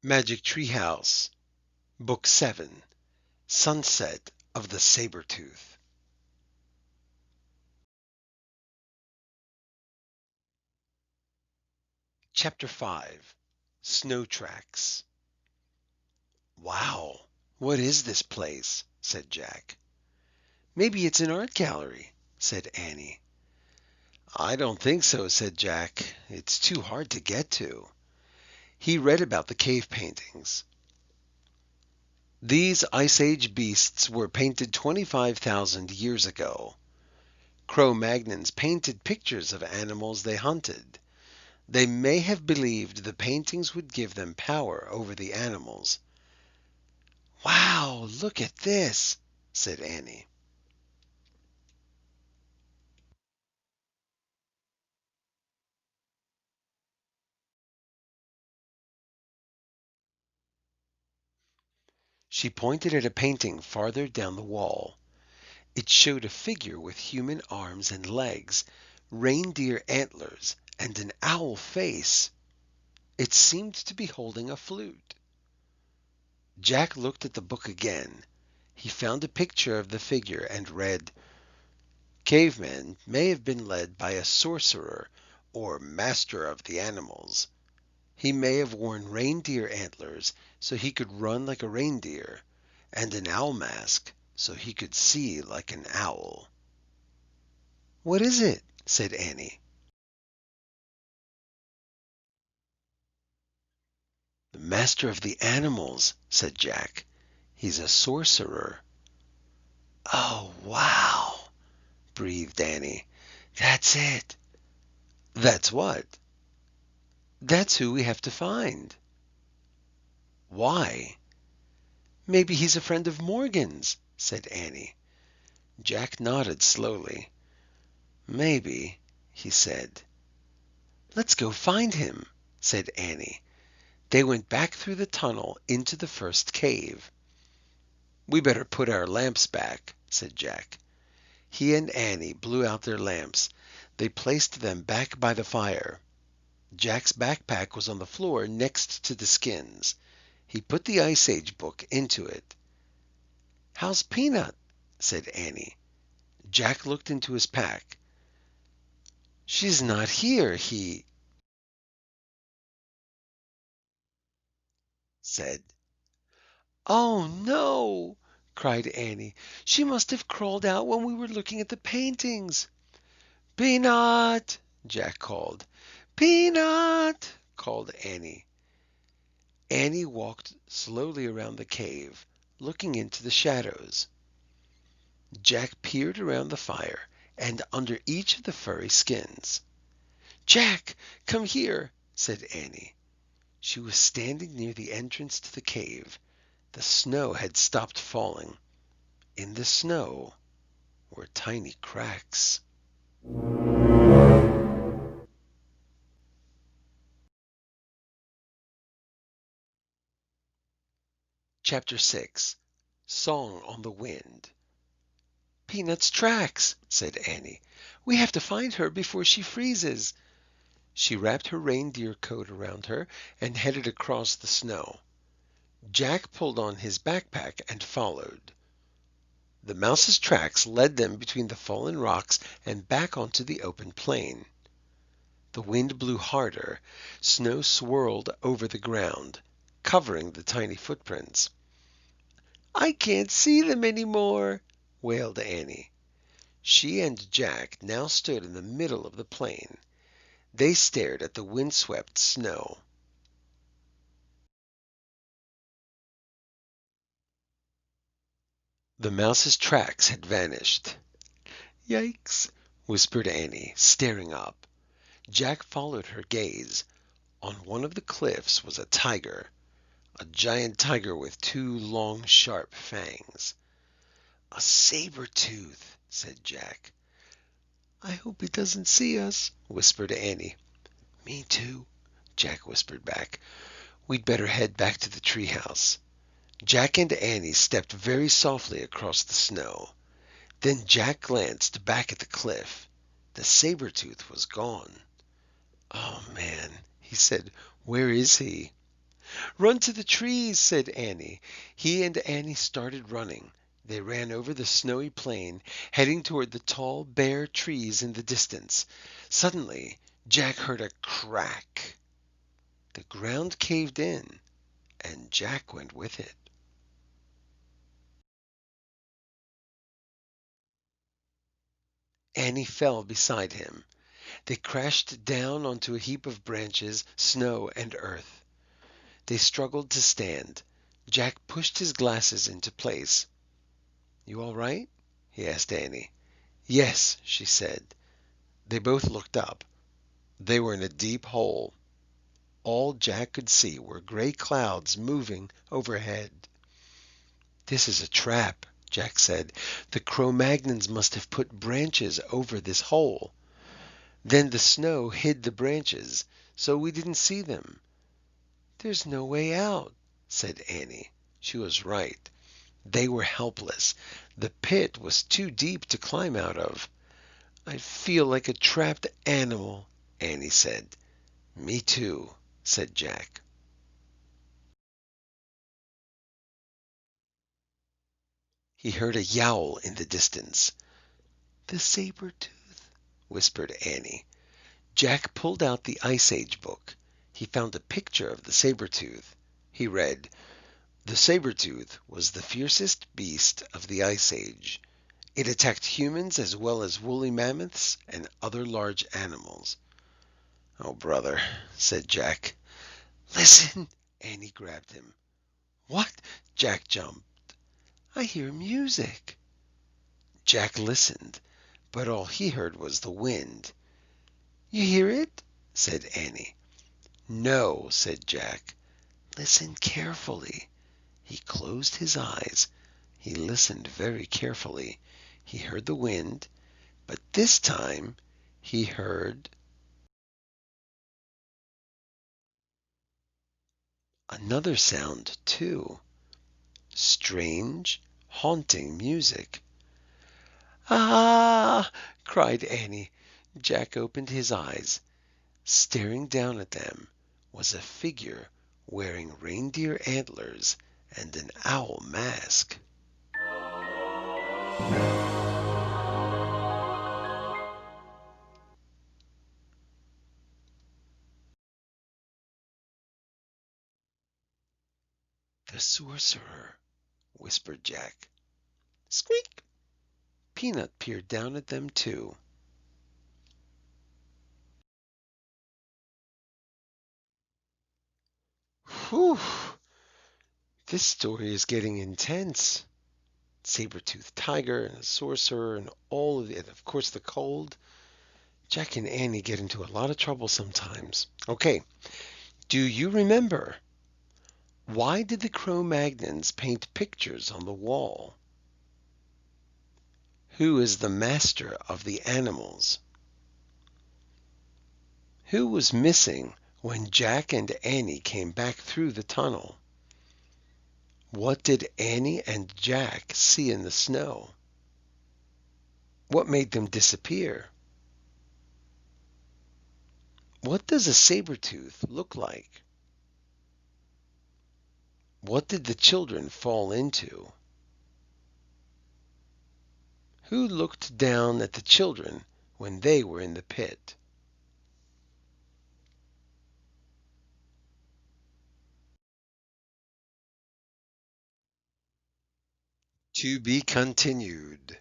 Magic Treehouse, Book 7, Sunset of the Sabertooth. Chapter 5, Snow Tracks. "Wow, what is this place?" said Jack. "Maybe it's an art gallery," said Annie. "I don't think so," said Jack. "It's too hard to get to." He read about the cave paintings. These Ice Age beasts were painted 25,000 years ago. Cro-Magnons painted pictures of animals they hunted. They may have believed the paintings would give them power over the animals. "Wow, look at this," said Annie. She pointed at a painting farther down the wall. It showed a figure with human arms and legs, reindeer antlers, and an owl face. It seemed to be holding a flute. Jack looked at the book again. He found a picture of the figure and read, "Cavemen may have been led by a sorcerer or master of the animals. He may have worn reindeer antlers so he could run like a reindeer, and an owl mask so he could see like an owl." "What is it?" said Annie. "The master of the animals," said Jack. "He's a sorcerer." "Oh, wow," breathed Annie. "That's it." "That's what?" "That's who we have to find." "Why?" "Maybe he's a friend of Morgan's," said Annie. Jack nodded slowly. "Maybe," he said. "Let's go find him," said Annie. They went back through the tunnel into the first cave. "We better put our lamps back," said Jack. He and Annie blew out their lamps. They placed them back by the fire. Jack's backpack was on the floor next to the skins. He put the Ice Age book into it. "How's Peanut?" said Annie. Jack looked into his pack. "She's not here," he said. "Oh, no!" cried Annie. "She must have crawled out when we were looking at the paintings." "Peanut!" Jack called. "Peanut!" called Annie. Annie walked slowly around the cave, looking into the shadows. Jack peered around the fire and under each of the furry skins. "Jack, come here," said Annie. She was standing near the entrance to the cave. The snow had stopped falling. In the snow were tiny cracks. Chapter 6, Song on the Wind. "Peanut's tracks," said Annie. "We have to find her before she freezes." She wrapped her reindeer coat around her and headed across the snow. Jack pulled on his backpack and followed. The mouse's tracks led them between the fallen rocks and back onto the open plain. The wind blew harder. Snow swirled over the ground, covering the tiny footprints. "I can't see them any more," wailed Annie. She and Jack now stood in the middle of the plain. They stared at the windswept snow. The mouse's tracks had vanished. "Yikes!" whispered Annie, staring up. Jack followed her gaze. On one of the cliffs was a tiger, a giant tiger with two long, sharp fangs. "A saber-tooth," said Jack. "I hope he doesn't see us," whispered Annie. "Me too," Jack whispered back. "We'd better head back to the treehouse." Jack and Annie stepped very softly across the snow. Then Jack glanced back at the cliff. The saber-tooth was gone. "Oh, man," he said. "Where is he?" Run to the trees, said Annie. He and Annie started running. They ran over the snowy plain, heading toward the tall, bare trees in the distance. Suddenly, Jack heard a crack. The ground caved in, and Jack went with it. Annie fell beside him. They crashed down onto a heap of branches, snow, and earth. They struggled to stand. Jack pushed his glasses into place. "You all right?" he asked Annie. "Yes," she said. They both looked up. They were in a deep hole. All Jack could see were gray clouds moving overhead. "This is a trap," Jack said. "The Cro-Magnons must have put branches over this hole. Then the snow hid the branches, so we didn't see them." "There's no way out," said Annie. She was right. They were helpless. The pit was too deep to climb out of. "I feel like a trapped animal," Annie said. "Me too," said Jack. He heard a yowl in the distance. "The Sabertooth," whispered Annie. Jack pulled out the Ice Age book. He found a picture of the Sabertooth. He read, "The Sabertooth was the fiercest beast of the Ice Age. It attacked humans as well as woolly mammoths and other large animals." "Oh, brother," said Jack. "Listen!" Annie grabbed him. "What?" Jack jumped. "I hear music." Jack listened, but all he heard was the wind. "You hear it?" said Annie. "No," said Jack. "Listen carefully." He closed his eyes. He listened very carefully. He heard the wind, but this time he heard another sound, too. Strange, haunting music. "Ah!" cried Annie. Jack opened his eyes. Staring down at them was a figure wearing reindeer antlers and an owl mask. "The sorcerer," whispered Jack. Squeak! Peanut peered down at them, too. Whew! This story is getting intense. Saber-toothed tiger and a sorcerer and all of it. Of course, the cold. Jack and Annie get into a lot of trouble sometimes. Okay, do you remember, why did the Cro-Magnons paint pictures on the wall? Who is the master of the animals? Who was missing when Jack and Annie came back through the tunnel? What did Annie and Jack see in the snow? What made them disappear? What does a saber-tooth look like? What did the children fall into? Who looked down at the children when they were in the pit? To be continued.